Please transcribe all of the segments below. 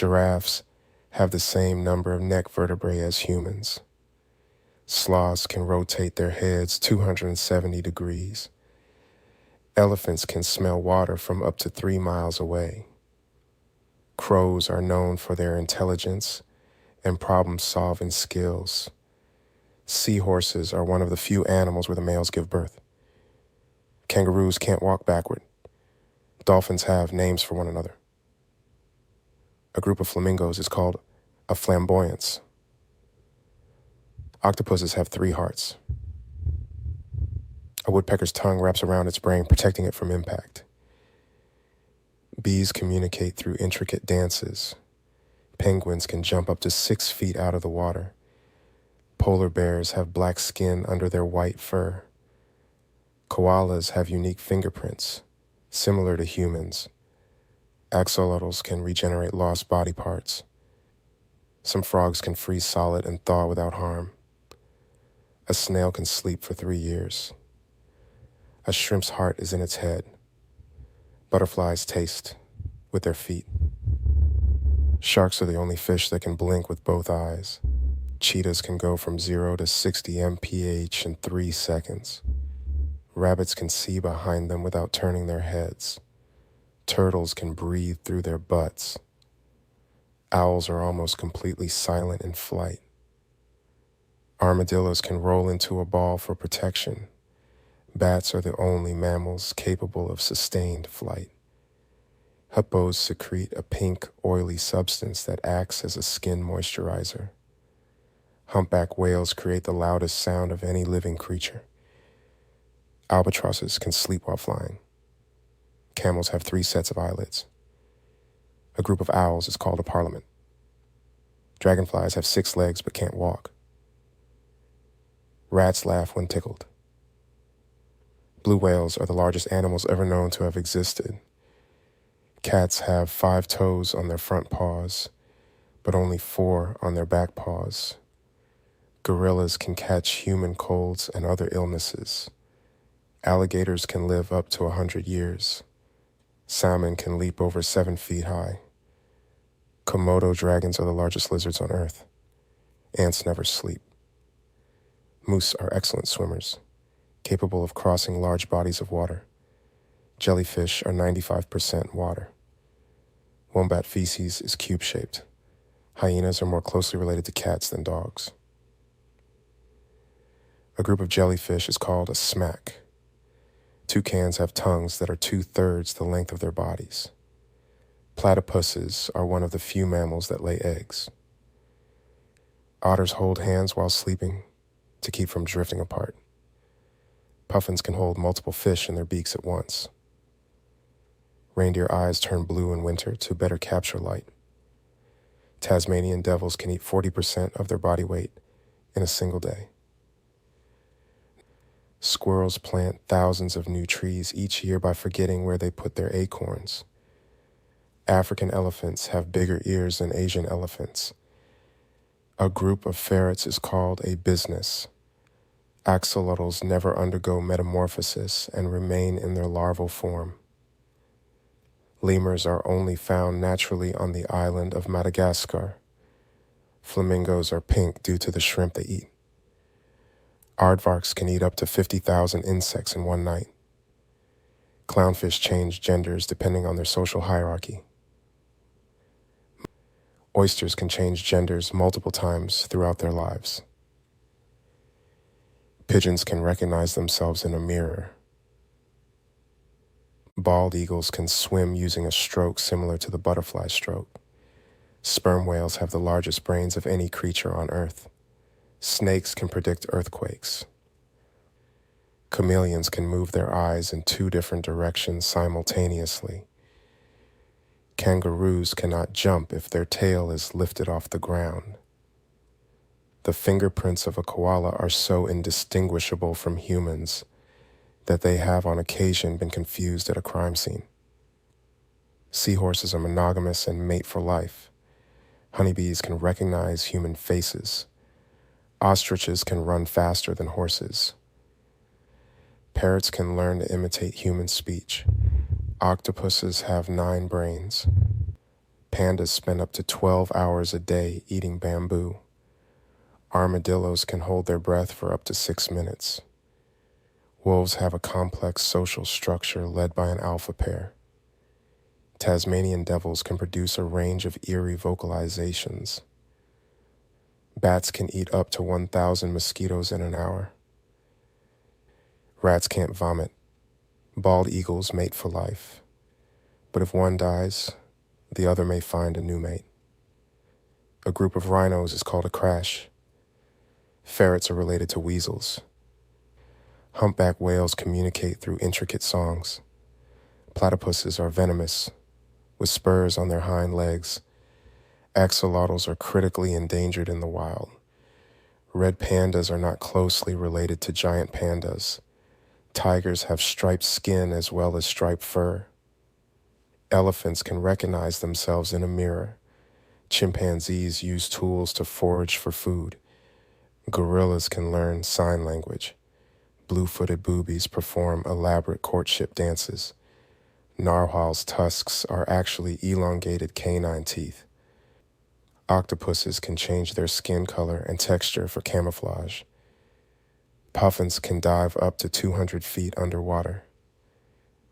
Giraffes have the same number of neck vertebrae as humans. Sloths can rotate their heads 270 degrees. Elephants can smell water from up to 3 miles away. Crows are known for their intelligence and problem-solving skills. Seahorses are one of the few animals where the males give birth. Kangaroos can't walk backward. Dolphins have names for one another. A group of flamingos is called a flamboyance. Octopuses have 3 hearts. A woodpecker's tongue wraps around its brain, protecting it from impact. Bees communicate through intricate dances. Penguins can jump up to 6 feet out of the water. Polar bears have black skin under their white fur. Koalas have unique fingerprints, similar to humans. Axolotls can regenerate lost body parts. Some frogs can freeze solid and thaw without harm. A snail can sleep for 3 years. A shrimp's heart is in its head. Butterflies taste with their feet. Sharks are the only fish that can blink with both eyes. Cheetahs can go from 0 to 60 mph in 3 seconds. Rabbits can see behind them without turning their heads. Turtles can breathe through their butts. Owls are almost completely silent in flight. Armadillos can roll into a ball for protection. Bats are the only mammals capable of sustained flight. Hippos secrete a pink, oily substance that acts as a skin moisturizer. Humpback whales create the loudest sound of any living creature. Albatrosses can sleep while flying. Camels have 3 sets of eyelids. A group of owls is called a parliament. Dragonflies have 6 legs but can't walk. Rats laugh when tickled. Blue whales are the largest animals ever known to have existed. Cats have 5 toes on their front paws, but only 4 on their back paws. Gorillas can catch human colds and other illnesses. Alligators can live up to 100 years. Salmon can leap over 7 feet high. Komodo dragons are the largest lizards on Earth. Ants never sleep. Moose are excellent swimmers, capable of crossing large bodies of water. Jellyfish are 95% water. Wombat feces is cube-shaped. Hyenas are more closely related to cats than dogs. A group of jellyfish is called a smack. Toucans have tongues that are 2/3 the length of their bodies. Platypuses are one of the few mammals that lay eggs. Otters hold hands while sleeping to keep from drifting apart. Puffins can hold multiple fish in their beaks at once. Reindeer eyes turn blue in winter to better capture light. Tasmanian devils can eat 40% of their body weight in a single day. Squirrels plant thousands of new trees each year by forgetting where they put their acorns. African elephants have bigger ears than Asian elephants. A group of ferrets is called a business. Axolotls never undergo metamorphosis and remain in their larval form. Lemurs are only found naturally on the island of Madagascar. Flamingos are pink due to the shrimp they eat. Aardvarks can eat up to 50,000 insects in one night. Clownfish change genders depending on their social hierarchy. Oysters can change genders multiple times throughout their lives. Pigeons can recognize themselves in a mirror. Bald eagles can swim using a stroke similar to the butterfly stroke. Sperm whales have the largest brains of any creature on Earth. Snakes can predict earthquakes. Chameleons can move their eyes in 2 different directions simultaneously. Kangaroos cannot jump if their tail is lifted off the ground. The fingerprints of a koala are so indistinguishable from humans that they have on occasion been confused at a crime scene. Seahorses are monogamous and mate for life. Honeybees can recognize human faces. Ostriches can run faster than horses. Parrots can learn to imitate human speech. Octopuses have 9 brains. Pandas spend up to 12 hours a day eating bamboo. Armadillos can hold their breath for up to 6 minutes. Wolves have a complex social structure led by an alpha pair. Tasmanian devils can produce a range of eerie vocalizations. Bats can eat up to 1,000 mosquitoes in an hour. Rats can't vomit. Bald eagles mate for life. But if one dies, the other may find a new mate. A group of rhinos is called a crash. Ferrets are related to weasels. Humpback whales communicate through intricate songs. Platypuses are venomous, with spurs on their hind legs. Axolotls are critically endangered in the wild. Red pandas are not closely related to giant pandas. Tigers have striped skin as well as striped fur. Elephants can recognize themselves in a mirror. Chimpanzees use tools to forage for food. Gorillas can learn sign language. Blue-footed boobies perform elaborate courtship dances. Narwhals' tusks are actually elongated canine teeth. Octopuses can change their skin color and texture for camouflage. Puffins can dive up to 200 feet underwater.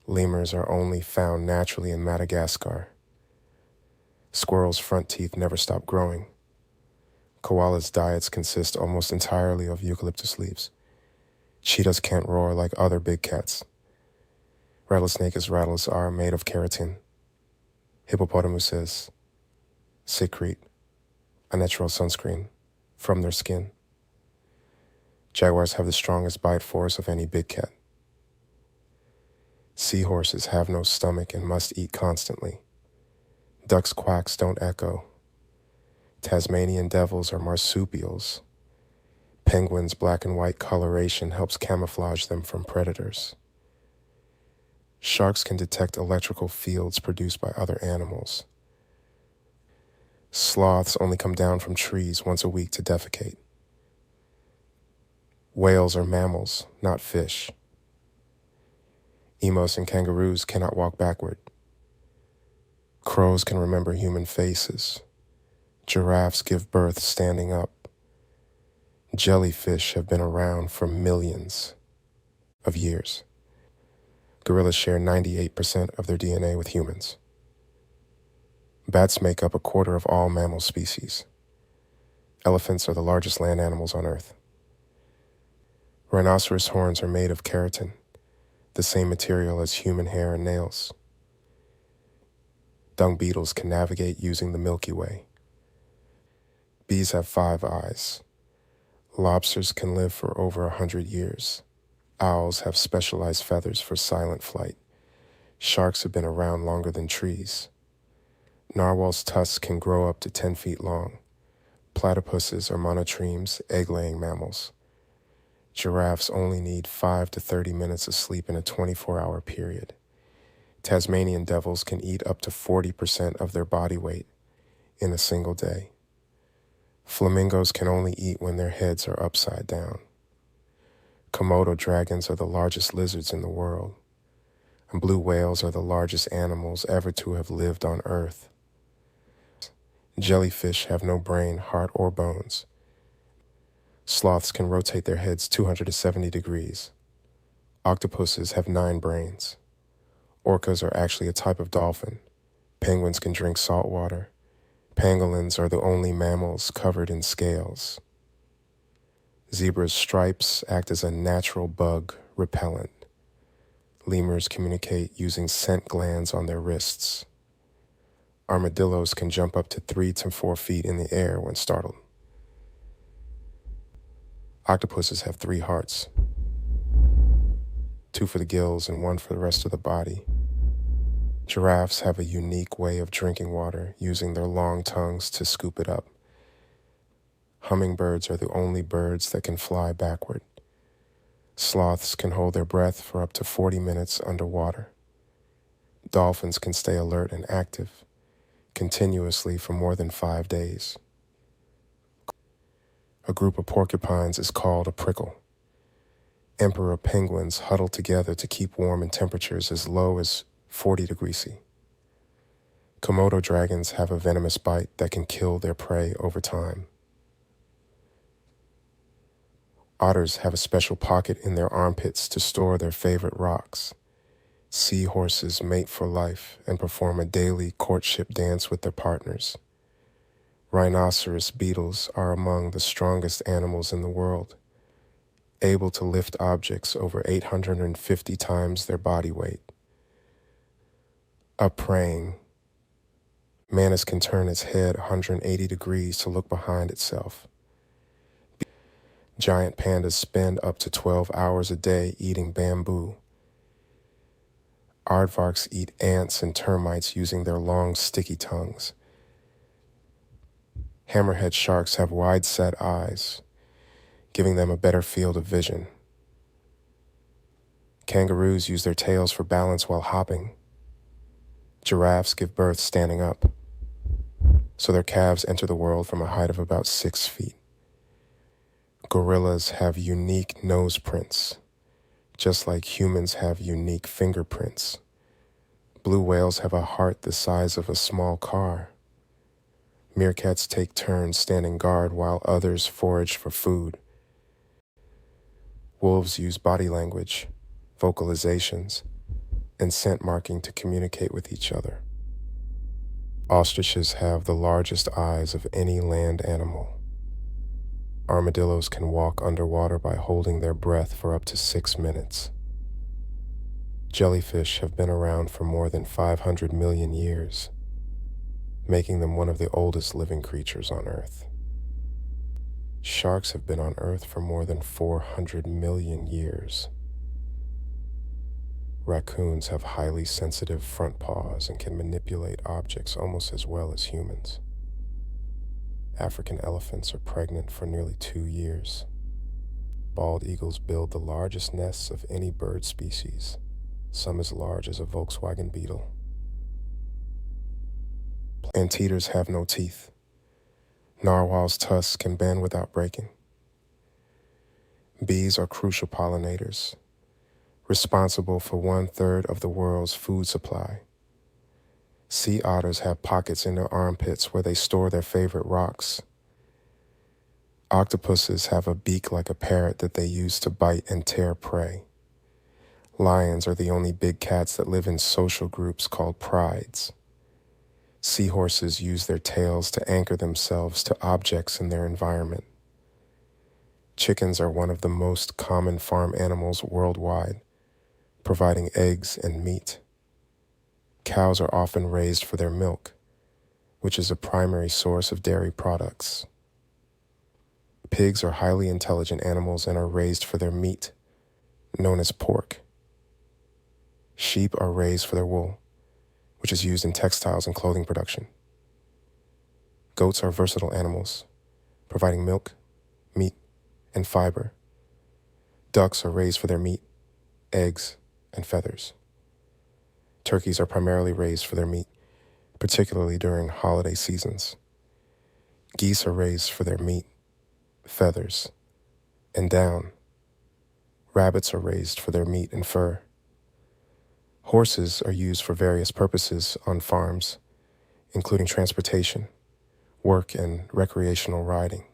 Lemurs are only found naturally in Madagascar. Squirrels' front teeth never stop growing. Koalas' diets consist almost entirely of eucalyptus leaves. Cheetahs can't roar like other big cats. Rattlesnakes' rattles are made of keratin. Hippopotamuses secrete a natural sunscreen from their skin. Jaguars have the strongest bite force of any big cat. Seahorses have no stomach and must eat constantly. Ducks' quacks don't echo. Tasmanian devils are marsupials. Penguins' black and white coloration helps camouflage them from predators. Sharks can detect electrical fields produced by other animals. Sloths only come down from trees once a week to defecate. Whales are mammals, not fish. Emus and kangaroos cannot walk backward. Crows can remember human faces. Giraffes give birth standing up. Jellyfish have been around for millions of years. Gorillas share 98% of their DNA with humans. Bats make up a quarter of all mammal species. Elephants are the largest land animals on Earth. Rhinoceros horns are made of keratin, the same material as human hair and nails. Dung beetles can navigate using the Milky Way. Bees have 5 eyes. Lobsters can live for over 100 years. Owls have specialized feathers for silent flight. Sharks have been around longer than trees. Narwhals' tusks can grow up to 10 feet long. Platypuses are monotremes, egg-laying mammals. Giraffes only need 5 to 30 minutes of sleep in a 24-hour period. Tasmanian devils can eat up to 40% of their body weight in a single day. Flamingos can only eat when their heads are upside down. Komodo dragons are the largest lizards in the world, and blue whales are the largest animals ever to have lived on Earth. Jellyfish have no brain, heart, or bones. Sloths can rotate their heads 270 degrees. Octopuses have 9 brains. Orcas are actually a type of dolphin. Penguins can drink salt water. Pangolins are the only mammals covered in scales. Zebras' stripes act as a natural bug repellent. Lemurs communicate using scent glands on their wrists. Armadillos can jump up to 3 to 4 feet in the air when startled. Octopuses have 3 hearts, 2 for the gills and 1 for the rest of the body. Giraffes have a unique way of drinking water, using their long tongues to scoop it up. Hummingbirds are the only birds that can fly backward. Sloths can hold their breath for up to 40 minutes underwater. Dolphins can stay alert and active continuously for more than 5 days. A group of porcupines is called a prickle. Emperor penguins huddle together to keep warm in temperatures as low as 40 degrees C. Komodo dragons have a venomous bite that can kill their prey over time. Otters have a special pocket in their armpits to store their favorite rocks. Seahorses mate for life and perform a daily courtship dance with their partners. Rhinoceros beetles are among the strongest animals in the world, able to lift objects over 850 times their body weight. Up praying, mantis can turn its head 180 degrees to look behind itself. Giant pandas spend up to 12 hours a day eating bamboo. Aardvarks eat ants and termites using their long, sticky tongues. Hammerhead sharks have wide-set eyes, giving them a better field of vision. Kangaroos use their tails for balance while hopping. Giraffes give birth standing up, so their calves enter the world from a height of about 6 feet. Gorillas have unique nose prints, just like humans have unique fingerprints. Blue whales have a heart the size of a small car. Meerkats take turns standing guard while others forage for food. Wolves use body language, vocalizations, and scent marking to communicate with each other. Ostriches have the largest eyes of any land animal. Armadillos can walk underwater by holding their breath for up to 6 minutes. Jellyfish have been around for more than 500 million years, making them one of the oldest living creatures on Earth. Sharks have been on Earth for more than 400 million years. Raccoons have highly sensitive front paws and can manipulate objects almost as well as humans. African elephants are pregnant for nearly 2 years. Bald eagles build the largest nests of any bird species, some as large as a Volkswagen Beetle. Anteaters have no teeth. Narwhals' tusks can bend without breaking. Bees are crucial pollinators, responsible for 1/3 of the world's food supply. Sea otters have pockets in their armpits where they store their favorite rocks. Octopuses have a beak like a parrot that they use to bite and tear prey. Lions are the only big cats that live in social groups called prides. Seahorses use their tails to anchor themselves to objects in their environment. Chickens are one of the most common farm animals worldwide, providing eggs and meat. Cows are often raised for their milk, which is a primary source of dairy products. Pigs are highly intelligent animals and are raised for their meat, known as pork. Sheep are raised for their wool, which is used in textiles and clothing production. Goats are versatile animals, providing milk, meat, and fiber. Ducks are raised for their meat, eggs, and feathers. Turkeys are primarily raised for their meat, particularly during holiday seasons. Geese are raised for their meat, feathers, and down. Rabbits are raised for their meat and fur. Horses are used for various purposes on farms, including transportation, work, and recreational riding.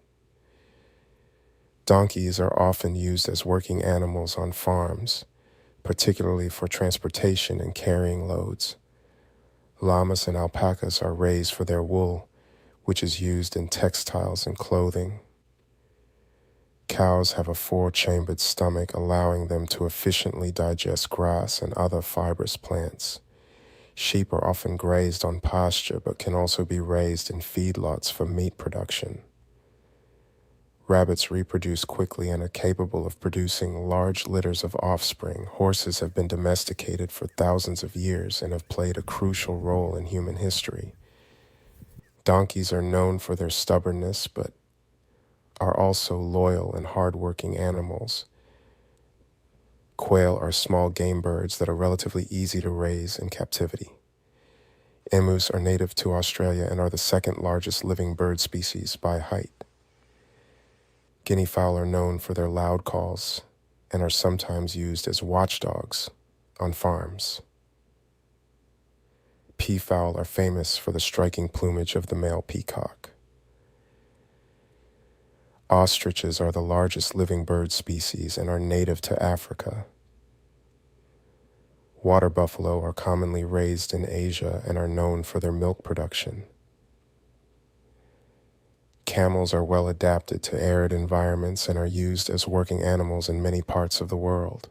Donkeys are often used as working animals on farms, particularly for transportation and carrying loads. Llamas and alpacas are raised for their wool, which is used in textiles and clothing. Cows have a 4-chambered stomach, allowing them to efficiently digest grass and other fibrous plants. Sheep are often grazed on pasture, but can also be raised in feedlots for meat production. Rabbits reproduce quickly and are capable of producing large litters of offspring. Horses have been domesticated for thousands of years and have played a crucial role in human history. Donkeys are known for their stubbornness, but are also loyal and hardworking animals. Quail are small game birds that are relatively easy to raise in captivity. Emus are native to Australia and are the second largest living bird species by height. Guinea fowl are known for their loud calls and are sometimes used as watchdogs on farms. peafowl are famous for the striking plumage of the male peacock. Ostriches are the largest living bird species and are native to Africa. Water buffalo are commonly raised in Asia and are known for their milk production. Camels are well adapted to arid environments and are used as working animals in many parts of the world.